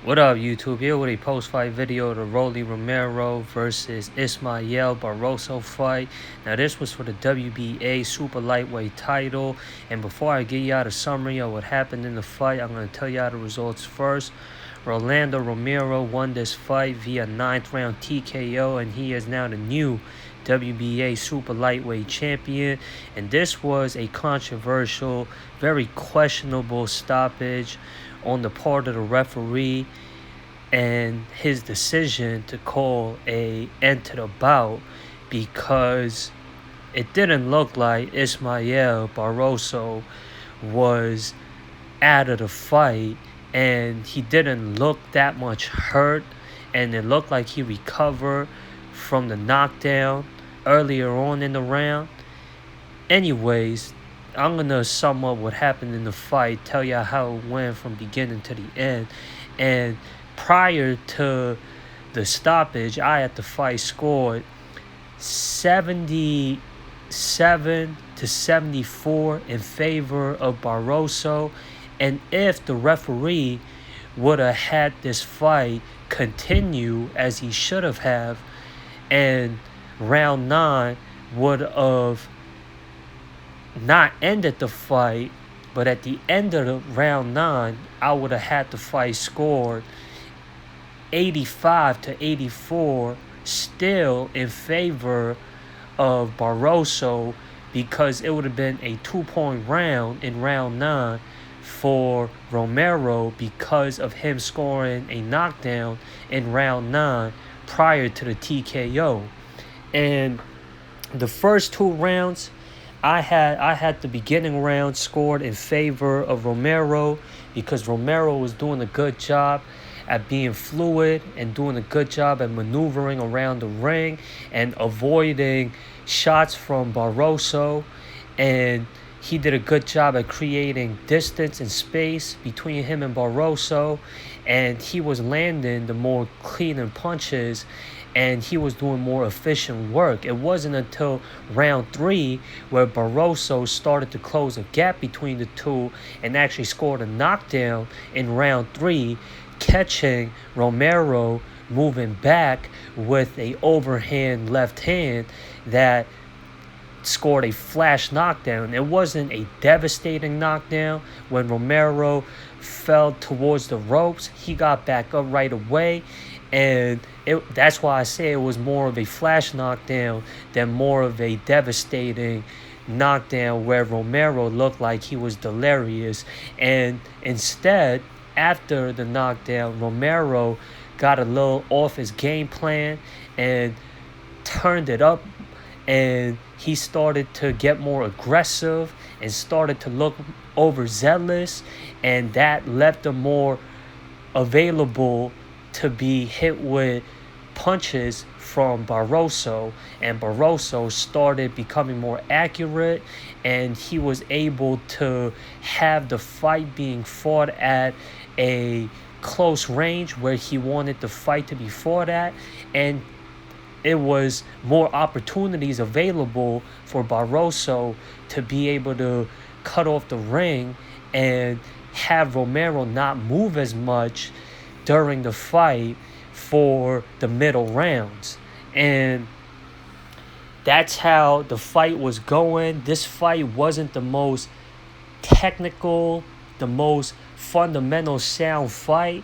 What up, YouTube? Here with a post-fight video of the Rolando Romero versus Ismael Barroso fight. Now, this was for the WBA Super Lightweight title. And before I give y'all the summary of what happened in the fight, I'm going to tell y'all the results first. Rolando Romero won this fight via 9th round TKO, and he is now the new WBA Super Lightweight Champion. And this was a controversial, very questionable stoppage on the part of the referee and his decision to call a end to the bout, because it didn't look like Ismael Barroso was out of the fight, and he didn't look that much hurt, and it looked like he recovered from the knockdown earlier on in the round. Anyways, I'm going to sum up what happened in the fight, tell y'all how it went from beginning to the end. And prior to the stoppage, I at the fight scored 77 to 74 in favor of Barroso. And if the referee would have had this fight continue as he should have, and round 9 would have not ended the fight, but at the end of the round 9, I would have had the fight scored 85 to 84, still in favor of Barroso, because it would have been a 2-point round in round 9 for Romero because of him scoring a knockdown in round 9 prior to the TKO. And the first 2 rounds, I had the beginning round scored in favor of Romero, because Romero was doing a good job at being fluid and doing a good job at maneuvering around the ring and avoiding shots from Barroso. And he did a good job at creating distance and space between him and Barroso, and he was landing the more cleaner punches, and he was doing more efficient work. It wasn't until round 3 where Barroso started to close a gap between the two and actually scored a knockdown in round 3, catching Romero moving back with a overhand left hand that scored a flash knockdown. It wasn't a devastating knockdown. When Romero fell towards the ropes, he got back up right away, and that's why I say it was more of a flash knockdown than more of a devastating knockdown where Romero looked like he was delirious. And instead, after the knockdown, Romero got a little off his game plan and turned it up, and he started to get more aggressive and started to look overzealous, and that left him more available to be hit with punches from Barroso, and Barroso started becoming more accurate, and he was able to have the fight being fought at a close range where he wanted the fight to be fought at, and it was more opportunities available for Barroso to be able to cut off the ring and have Romero not move as much during the fight for the middle rounds. And that's how the fight was going. This fight wasn't the most technical, the most fundamental sound fight,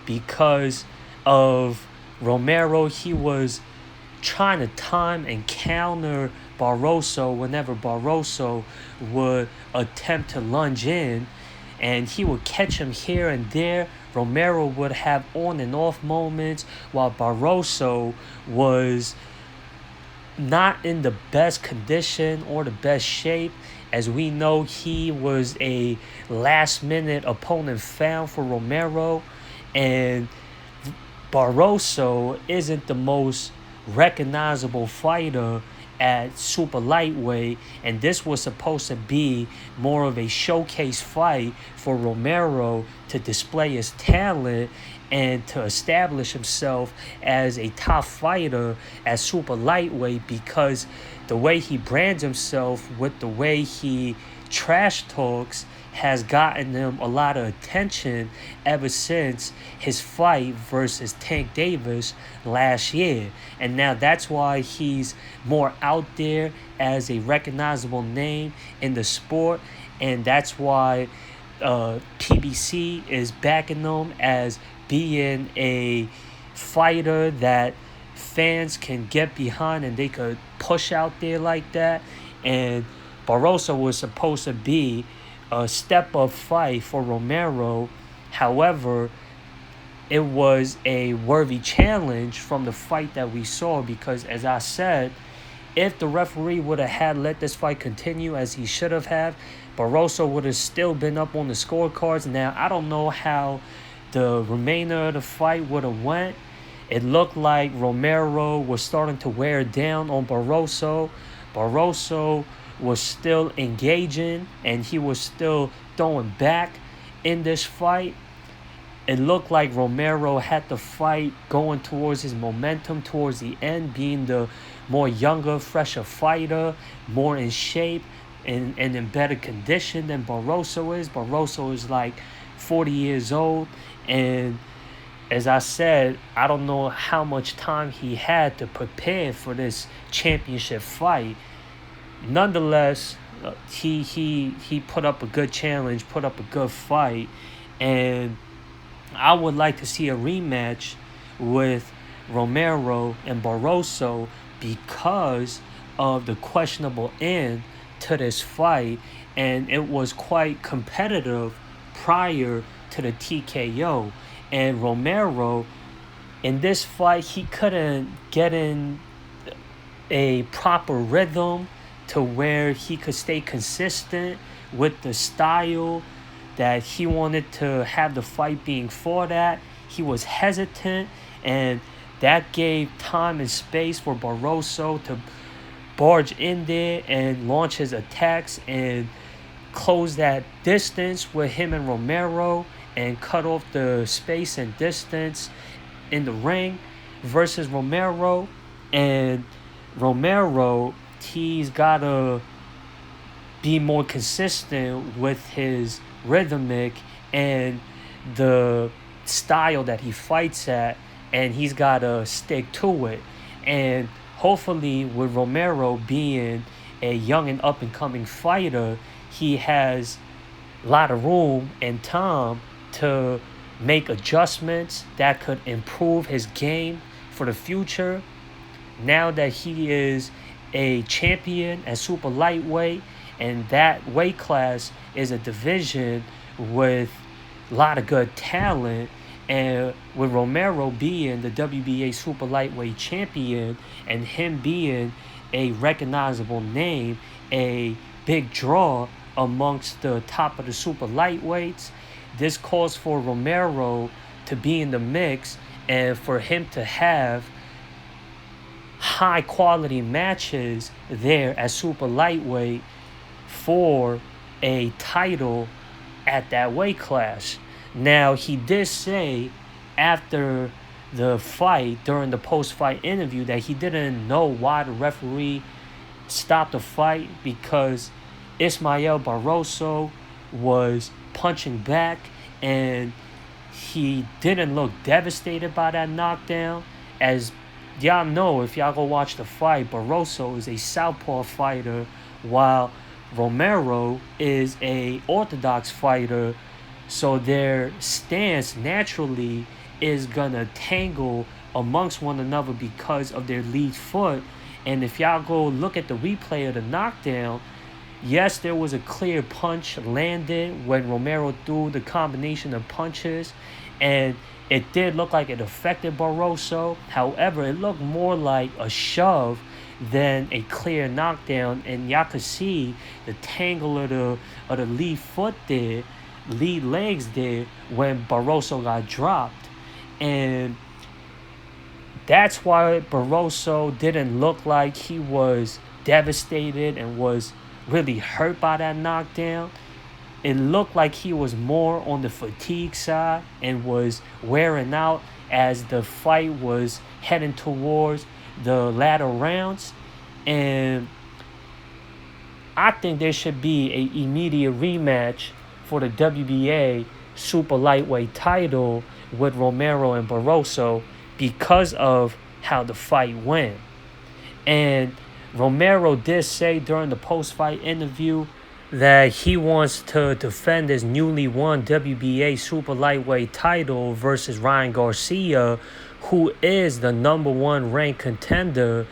because of Romero. He was trying to time and counter Barroso whenever Barroso would attempt to lunge in, and he would catch him here and there. Romero would have on and off moments, while Barroso was not in the best condition or the best shape. As we know, he was a last-minute opponent found for Romero, and Barroso isn't the most recognizable fighter at super lightweight, and this was supposed to be more of a showcase fight for Romero to display his talent and to establish himself as a top fighter at super lightweight, because the way he brands himself with the way he trash talks, has gotten him a lot of attention ever since his fight versus Tank Davis last year. And now that's why he's more out there as a recognizable name in the sport. And that's why PBC is backing him as being a fighter that fans can get behind and they could push out there like that. And Barroso was supposed to be a step up fight for Romero. However, it was a worthy challenge from the fight that we saw because, as I said, if the referee would have had let this fight continue as he should have had, Barroso would have still been up on the scorecards. Now, I don't know how the remainder of the fight would have went. It looked like Romero was starting to wear down on Barroso. Barroso was still engaging and he was still throwing back in this fight. It looked like Romero had the fight going towards his momentum towards the end, being the more younger, fresher fighter, more in shape and in better condition than Barroso is. Barroso is like 40 years old, and as I said, I don't know how much time he had to prepare for this championship fight. Nonetheless, he put up a good challenge, put up a good fight, and I would like to see a rematch with Romero and Barroso because of the questionable end to this fight, and it was quite competitive prior to the TKO. And Romero, in this fight, he couldn't get in a proper rhythm to where he could stay consistent with the style that he wanted to have the fight being fought at. He was hesitant, and that gave time and space for Barroso to barge in there and launch his attacks and close that distance with him and Romero and cut off the space and distance in the ring versus Romero. And Romero, he's got to be more consistent with his rhythmic and the style that he fights at, and he's got to stick to it. And hopefully with Romero being a young and up-and-coming fighter, he has a lot of room and time to make adjustments that could improve his game for the future. Now that he is a champion at super lightweight, and that weight class is a division with a lot of good talent, and with Romero being the WBA super lightweight champion and him being a recognizable name, a big draw amongst the top of the super lightweights, this calls for Romero to be in the mix and for him to have high quality matches there at super lightweight for a title at that weight class. Now, he did say after the fight, during the post-fight interview, that he didn't know why the referee stopped the fight because Ismael Barroso was punching back and he didn't look devastated by that knockdown. As y'all know, if y'all go watch the fight, Barroso is a southpaw fighter while Romero is a orthodox fighter, so their stance naturally is gonna tangle amongst one another because of their lead foot. And if y'all go look at the replay of the knockdown, yes, there was a clear punch landed when Romero threw the combination of punches, and it did look like it affected Barroso. However, it looked more like a shove than a clear knockdown, and y'all could see the tangle of the lead foot there, lead legs there when Barroso got dropped. And that's why Barroso didn't look like he was devastated and was really hurt by that knockdown. It looked like he was more on the fatigue side and was wearing out as the fight was heading towards the latter rounds. And I think there should be an immediate rematch for the WBA super lightweight title with Romero and Barroso because of how the fight went. And Romero did say during the post-fight interview that he wants to defend his newly won WBA super lightweight title versus Ryan Garcia, who is the number one ranked contender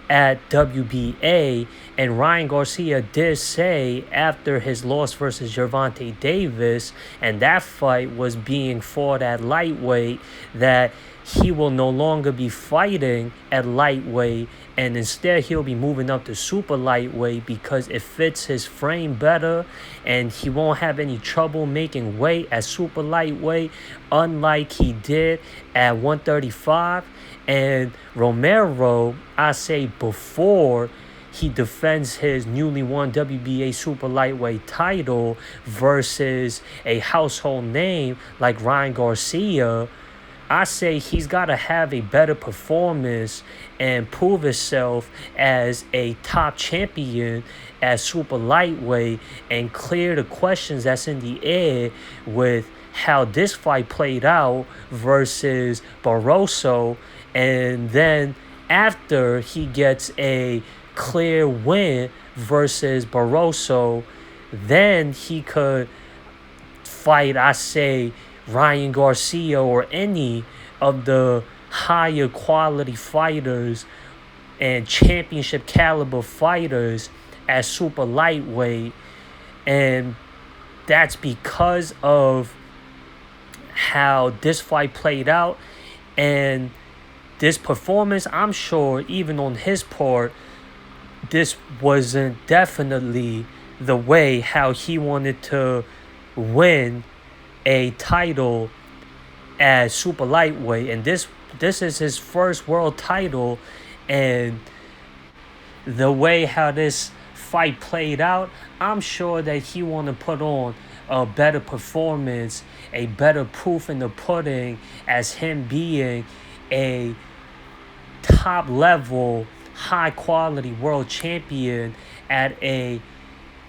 at WBA. And Ryan Garcia did say after his loss versus Gervonta Davis, and that fight was being fought at lightweight, that he will no longer be fighting at lightweight, and instead he'll be moving up to super lightweight because it fits his frame better and he won't have any trouble making weight at super lightweight, unlike he did at 135. And Romero, I say before he defends his newly won WBA super lightweight title versus a household name like Ryan Garcia, I say he's got to have a better performance and prove himself as a top champion at super lightweight and clear the questions that's in the air with how this fight played out versus Barroso. And then after he gets a clear win versus Barroso, then he could fight, I say, Ryan Garcia or any of the higher quality fighters and championship caliber fighters at super lightweight. And that's because of how this fight played out and this performance. I'm sure even on his part, this wasn't definitely the way how he wanted to win a title as super lightweight. And this is his first world title, and the way how this fight played out, I'm sure that he want to put on a better performance, a better proof in the pudding as him being a top level, high quality world champion at a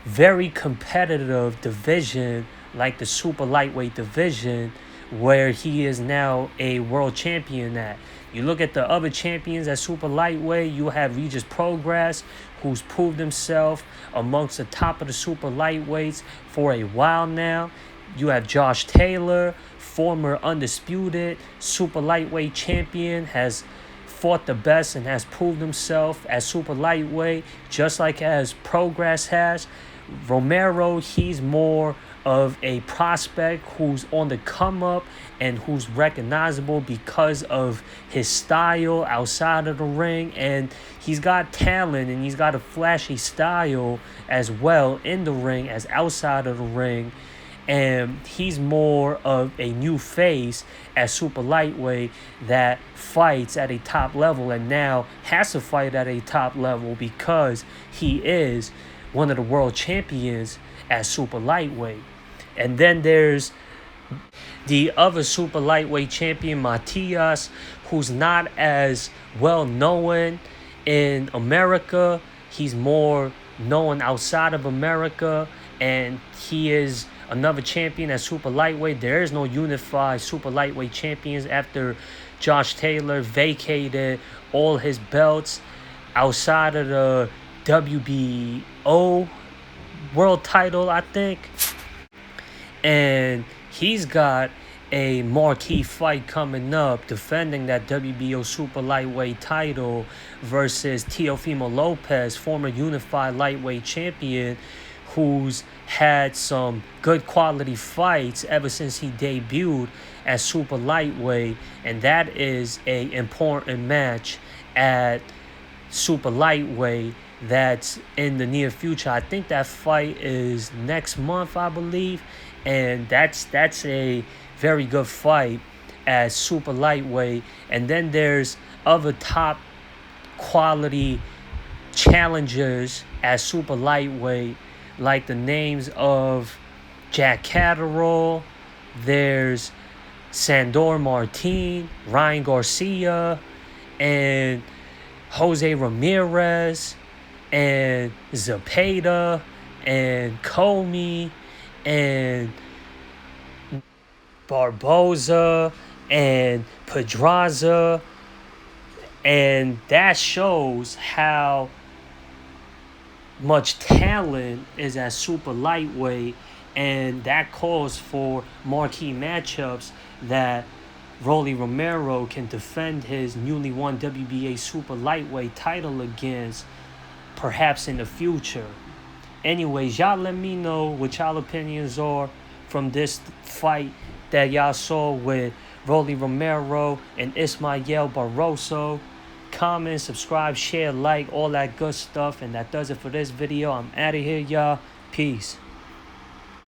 very competitive division like the super lightweight division, where he is now a world champion at. You look at the other champions at super lightweight, you have Regis Progress, who's proved himself amongst the top of the super lightweights for a while now. You have Josh Taylor, former undisputed super lightweight champion, has fought the best and has proved himself at super lightweight, just like as Progress has. Romero, he's more of a prospect who's on the come up and who's recognizable because of his style outside of the ring, and he's got talent and he's got a flashy style as well in the ring as outside of the ring. And he's more of a new face at super lightweight that fights at a top level and now has to fight at a top level because he is one of the world champions at super lightweight. And then there's the other super lightweight champion, Matias, who's not as well known in America. He's more known outside of America, and he is another champion at super lightweight. There is no unified super lightweight champions after Josh Taylor vacated all his belts outside of the WBO world title, I think. And he's got a marquee fight coming up, defending that WBO super lightweight title versus Teofimo Lopez, former unified lightweight champion, who's had some good quality fights ever since he debuted at super lightweight. And that is a important match at super lightweight that's in the near future. I think that fight is next month, I believe. And that's a very good fight as super lightweight. And then there's other top quality challengers as super lightweight, like the names of Jack Catterall, there's Sandor Martin, Ryan Garcia, and Jose Ramirez, and Zepeda, and Comey, and Barboza and Pedraza, and that shows how much talent is at super lightweight, and that calls for marquee matchups that Rolly Romero can defend his newly won WBA super lightweight title against, perhaps in the future. Anyways, y'all let me know what y'all opinions are from this fight that y'all saw with Rolly Romero and Ismael Barroso. Comment, subscribe, share, like, all that good stuff. And that does it for this video. I'm out of here, y'all. Peace.